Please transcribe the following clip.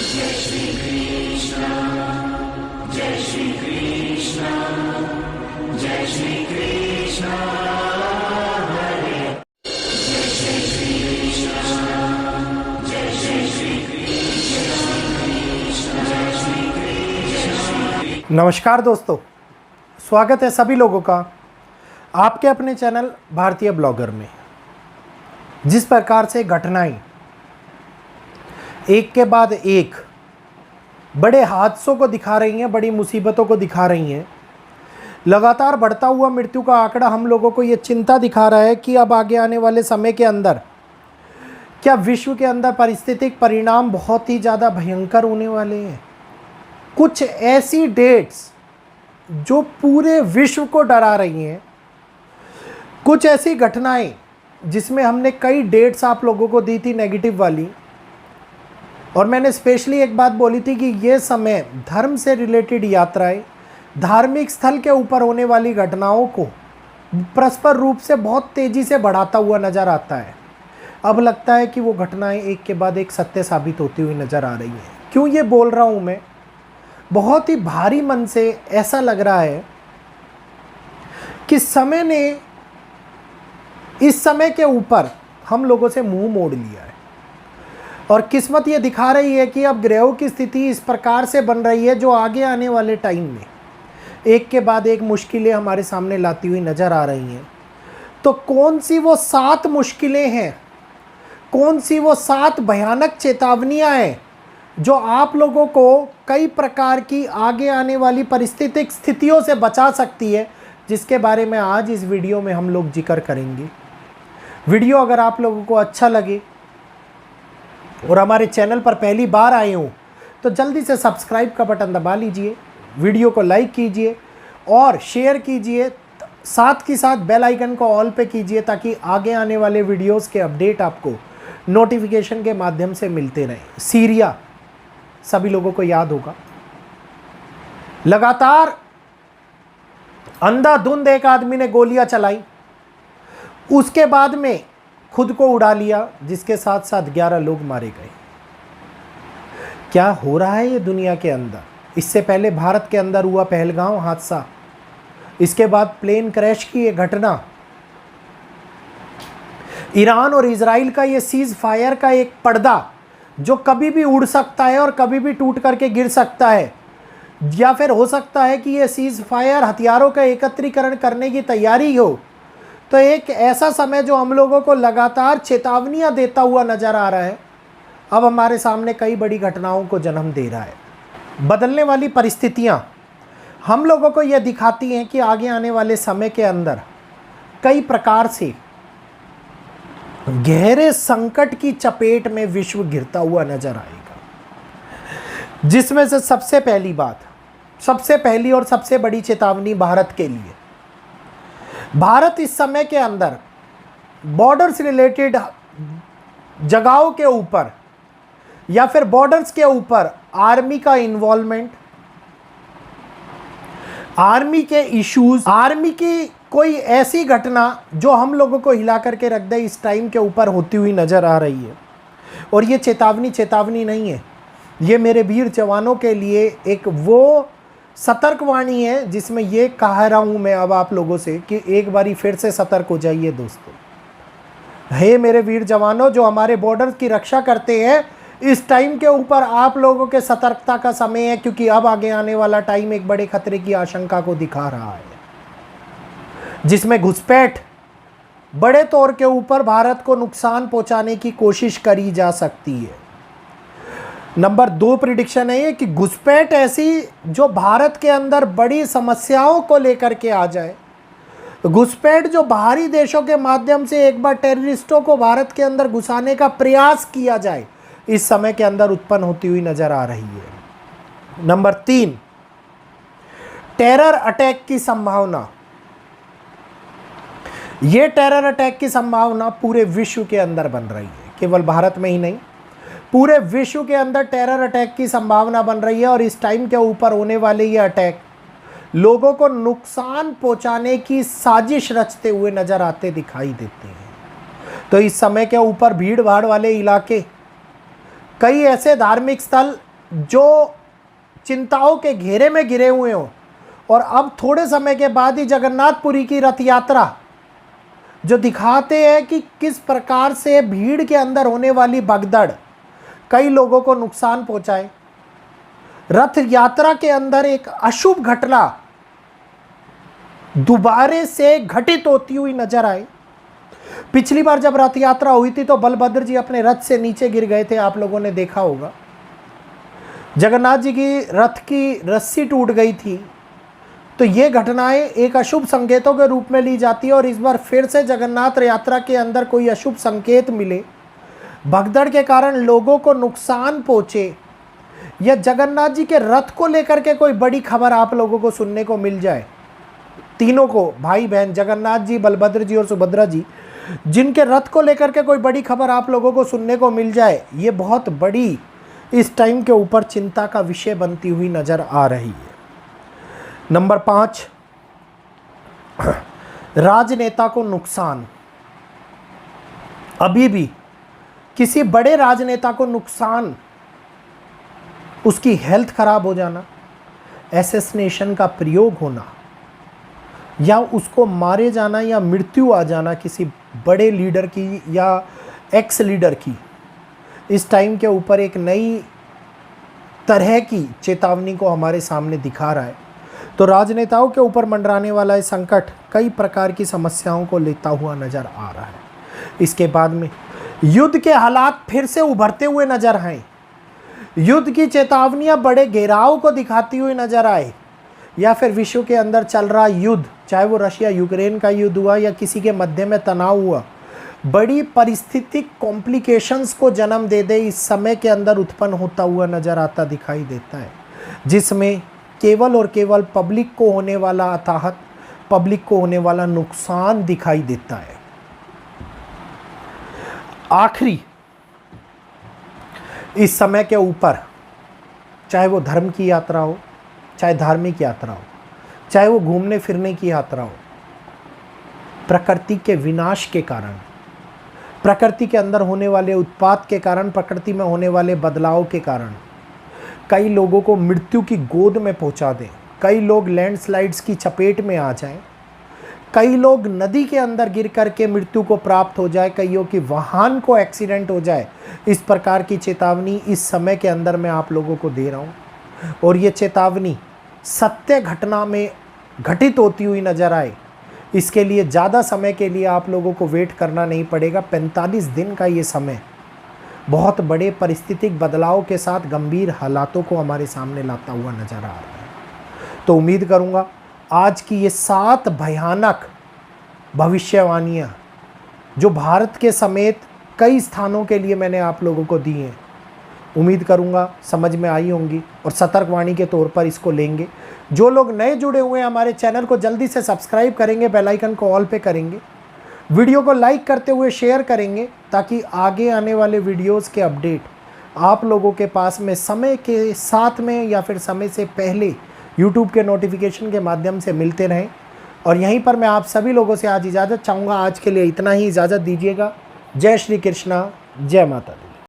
जय श्री कृष्ण, जय श्री कृष्ण, जय श्री कृष्ण हरे, जय श्री कृष्ण, जय श्री कृष्ण, जय श्री कृष्ण। नमस्कार दोस्तों, स्वागत है सभी लोगों का आपके अपने चैनल भारतीय ब्लॉगर में। जिस प्रकार से घटनाएं एक के बाद एक बड़े हादसों को दिखा रही हैं, बड़ी मुसीबतों को दिखा रही हैं, लगातार बढ़ता हुआ मृत्यु का आंकड़ा हम लोगों को ये चिंता दिखा रहा है कि अब आगे आने वाले समय के अंदर क्या विश्व के अंदर पारिस्थितिक परिणाम बहुत ही ज़्यादा भयंकर होने वाले हैं। कुछ ऐसी डेट्स जो पूरे विश्व को डरा रही हैं, कुछ ऐसी घटनाएं जिसमें हमने कई डेट्स आप लोगों को दी थी नेगेटिव वाली, और मैंने स्पेशली एक बात बोली थी कि ये समय धर्म से रिलेटेड यात्राएं, धार्मिक स्थल के ऊपर होने वाली घटनाओं को परस्पर रूप से बहुत तेज़ी से बढ़ाता हुआ नज़र आता है। अब लगता है कि वो घटनाएं एक के बाद एक सत्य साबित होती हुई नज़र आ रही हैं। क्यों ये बोल रहा हूँ मैं? बहुत ही भारी मन से ऐसा लग रहा है कि समय ने इस समय के ऊपर हम लोगों से मुंह मोड़ लिया है, और किस्मत ये दिखा रही है कि अब ग्रहों की स्थिति इस प्रकार से बन रही है जो आगे आने वाले टाइम में एक के बाद एक मुश्किलें हमारे सामने लाती हुई नज़र आ रही हैं। तो कौन सी वो 7 मुश्किलें हैं, कौन सी वो 7 भयानक चेतावनियां हैं जो आप लोगों को कई प्रकार की आगे आने वाली परिस्थितिक स्थितियों से बचा सकती है, जिसके बारे में आज इस वीडियो में हम लोग जिक्र करेंगे। वीडियो अगर आप लोगों को अच्छा लगे और हमारे चैनल पर पहली बार आए हो तो जल्दी से सब्सक्राइब का बटन दबा लीजिए, वीडियो को लाइक कीजिए और शेयर कीजिए, साथ के साथ बेल आइकन को ऑल पे कीजिए ताकि आगे आने वाले वीडियोस के अपडेट आपको नोटिफिकेशन के माध्यम से मिलते रहें। सीरिया सभी लोगों को याद होगा, लगातार अंधाधुंध एक आदमी ने गोलियां चलाई, उसके बाद में खुद को उड़ा लिया, जिसके साथ साथ 11 लोग मारे गए। क्या हो रहा है ये दुनिया के अंदर? इससे पहले भारत के अंदर हुआ पहलगाम हादसा, इसके बाद प्लेन क्रैश की ये घटना, ईरान और इजराइल का ये सीज फायर का एक पर्दा जो कभी भी उड़ सकता है और कभी भी टूट करके गिर सकता है, या फिर हो सकता है कि ये सीज फायर हथियारों का एकत्रीकरण करने की तैयारी हो। तो एक ऐसा समय जो हम लोगों को लगातार चेतावनियां देता हुआ नजर आ रहा है, अब हमारे सामने कई बड़ी घटनाओं को जन्म दे रहा है। बदलने वाली परिस्थितियां हम लोगों को यह दिखाती हैं कि आगे आने वाले समय के अंदर कई प्रकार से गहरे संकट की चपेट में विश्व घिरता हुआ नजर आएगा, जिसमें से सबसे पहली बात, सबसे पहली और सबसे बड़ी चेतावनी भारत के लिए। भारत इस समय के अंदर बॉर्डर से रिलेटेड जगहों के ऊपर या फिर बॉर्डर्स के ऊपर आर्मी का इन्वॉल्वमेंट, आर्मी के इश्यूज, आर्मी की कोई ऐसी घटना जो हम लोगों को हिला करके रख दे, इस टाइम के ऊपर होती हुई नजर आ रही है। और ये चेतावनी नहीं है, ये मेरे वीर जवानों के लिए एक वो सतर्कवाणी है जिसमें ये कह रहा हूँ मैं अब आप लोगों से कि एक बारी फिर से सतर्क हो जाइए दोस्तों। हे मेरे वीर जवानों जो हमारे बॉर्डर की रक्षा करते हैं, इस टाइम के ऊपर आप लोगों के सतर्कता का समय है, क्योंकि अब आगे आने वाला टाइम एक बड़े खतरे की आशंका को दिखा रहा है, जिसमें घुसपैठ बड़े तौर के ऊपर भारत को नुकसान पहुंचाने की कोशिश करी जा सकती है। नंबर 2 प्रिडिक्शन है ये कि घुसपैठ ऐसी जो भारत के अंदर बड़ी समस्याओं को लेकर के आ जाए, घुसपैठ जो बाहरी देशों के माध्यम से एक बार टेररिस्टों को भारत के अंदर घुसाने का प्रयास किया जाए, इस समय के अंदर उत्पन्न होती हुई नजर आ रही है। नंबर 3, टेरर अटैक की संभावना। ये टेरर अटैक की संभावना पूरे विश्व के अंदर बन रही है, केवल भारत में ही नहीं, पूरे विश्व के अंदर टेरर अटैक की संभावना बन रही है। और इस टाइम के ऊपर होने वाले ये अटैक लोगों को नुकसान पहुंचाने की साजिश रचते हुए नजर आते दिखाई देते हैं। तो इस समय के ऊपर भीड़ भाड़ वाले इलाके, कई ऐसे धार्मिक स्थल जो चिंताओं के घेरे में गिरे हुए हों, और अब थोड़े समय के बाद ही जगन्नाथपुरी की रथ यात्रा जो दिखाते हैं कि किस प्रकार से भीड़ के अंदर होने वाली भगदड़ कई लोगों को नुकसान पहुंचाए। रथ यात्रा के अंदर एक अशुभ घटना दोबारे से घटित होती हुई नजर आए। पिछली बार जब रथ यात्रा हुई थी तो बलभद्र जी अपने रथ से नीचे गिर गए थे, आप लोगों ने देखा होगा। जगन्नाथ जी की रथ की रस्सी टूट गई थी। तो ये घटनाएं एक अशुभ संकेतों के रूप में ली जाती है, और इस बार फिर से जगन्नाथ यात्रा के अंदर कोई अशुभ संकेत मिले, भगदड़ के कारण लोगों को नुकसान पहुंचे, या जगन्नाथ जी के रथ को लेकर के कोई बड़ी खबर आप लोगों को सुनने को मिल जाए। तीनों को, भाई बहन जगन्नाथ जी, बलभद्र जी और सुभद्रा जी, जिनके रथ को लेकर के कोई बड़ी खबर आप लोगों को सुनने को मिल जाए, ये बहुत बड़ी इस टाइम के ऊपर चिंता का विषय बनती हुई नजर आ रही है। नंबर 5, राजनेता को नुकसान। अभी भी किसी बड़े राजनेता को नुकसान, उसकी हेल्थ खराब हो जाना, असैसिनेशन का प्रयोग होना, या उसको मारे जाना या मृत्यु आ जाना किसी बड़े लीडर की या एक्स लीडर की, इस टाइम के ऊपर एक नई तरह की चेतावनी को हमारे सामने दिखा रहा है। तो राजनेताओं के ऊपर मंडराने वाला ये संकट कई प्रकार की समस्याओं को लेता हुआ नजर आ रहा है। इसके बाद में युद्ध के हालात फिर से उभरते हुए नजर आए। युद्ध की चेतावनियां बड़े घेराव को दिखाती हुई नजर आए, या फिर विश्व के अंदर चल रहा युद्ध, चाहे वो रशिया यूक्रेन का युद्ध हुआ या किसी के मध्य में तनाव हुआ, बड़ी परिस्थितिक कॉम्प्लिकेशंस को जन्म दे दे, इस समय के अंदर उत्पन्न होता हुआ नजर आता दिखाई देता है, जिसमें केवल और केवल पब्लिक को होने वाला अताहत, पब्लिक को होने वाला नुकसान दिखाई देता है। आखिरी इस समय के ऊपर, चाहे वो धर्म की यात्रा हो, चाहे धार्मिक यात्रा हो, चाहे वो घूमने फिरने की यात्रा हो, प्रकृति के विनाश के कारण, प्रकृति के अंदर होने वाले उत्पात के कारण, प्रकृति में होने वाले बदलाव के कारण कई लोगों को मृत्यु की गोद में पहुंचा दें, कई लोग लैंडस्लाइड्स की चपेट में आ जाएं, कई लोग नदी के अंदर गिर करके मृत्यु को प्राप्त हो जाए, कईयों की वाहन को एक्सीडेंट हो जाए। इस प्रकार की चेतावनी इस समय के अंदर मैं आप लोगों को दे रहा हूँ, और ये चेतावनी सत्य घटना में घटित होती हुई नजर आए, इसके लिए ज़्यादा समय के लिए आप लोगों को वेट करना नहीं पड़ेगा। 45 दिन का ये समय बहुत बड़े परिस्थितिक बदलाव के साथ गंभीर हालातों को हमारे सामने लाता हुआ नजर आ रहा है। तो उम्मीद करूँगा आज की ये 7 भयानक भविष्यवाणियाँ जो भारत के समेत कई स्थानों के लिए मैंने आप लोगों को दी हैं, उम्मीद करूंगा समझ में आई होंगी और सतर्कवाणी के तौर पर इसको लेंगे। जो लोग नए जुड़े हुए हैं हमारे चैनल को जल्दी से सब्सक्राइब करेंगे, बेल आइकन को ऑल पे करेंगे, वीडियो को लाइक करते हुए शेयर करेंगे, ताकि आगे आने वाले वीडियोस के अपडेट आप लोगों के पास में समय के साथ में या फिर समय से पहले यूट्यूब के नोटिफिकेशन के माध्यम से मिलते रहें। और यहीं पर मैं आप सभी लोगों से आज इजाज़त चाहूँगा। आज के लिए इतना ही, इजाज़त दीजिएगा। जय श्री कृष्णा, जय माता दी।